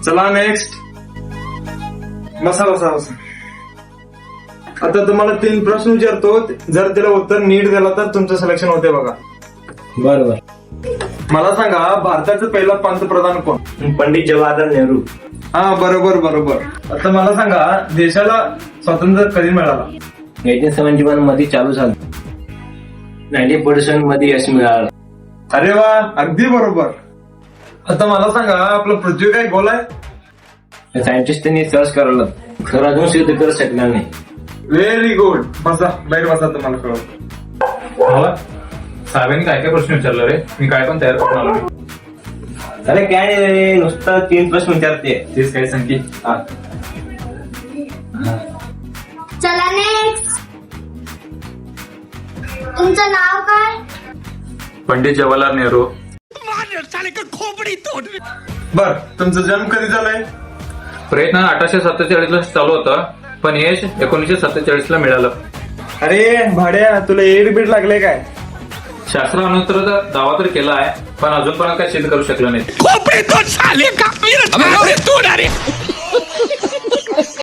चला नेक्स्ट. बसा बसा बसा. आता तुम्हाला 3 प्रश्न विचारतो, जर त्याला उत्तर नीट दिला तर तुमचं सिलेक्शन होते बघा. बरोबर. मला सांगा, भारताचा पहिला पंतप्रधान कोण? पंडित जवाहरलाल नेहरू. हा बरोबर बरोबर. आता मला सांगा, देशाला स्वातंत्र्य कधी मिळाला? 1871 मध्ये चालू झालं. 90% मध्ये यश मिळालं. अरे वा, अगदी बरोबर. आता मला सांगा, आपलं पृथ्वी काय गोल आहे? सायंटिस्टनी सर्च करायला खरं अजून सिद्ध करू शकणार नाही. Very good. बसा, बाहेर बसा, तुम्हाला कळवतो. मला साहेबांनी काय काय प्रश्न विचारला रे, मी काय पण तयार करून आलो. अरे काय रे, नुसतं 3 प्रश्न विचारते. तेच काय सांगते. चला नेक्स्ट. तुमचं नाव काय? पंडित जवाहरलाल नेहरू. बर, तुमचा जन्म कधी झालाय? प्रयत्न 1847 ला चालू होता, पण यश 1947 ला मिळालं. अरे भाड्या, तुला ए रिपीट लागले काय? शास्त्रानुसार दावा तर केला आहे, पण अजूनपर्यंत काय सिद्ध करू शकलं नाही.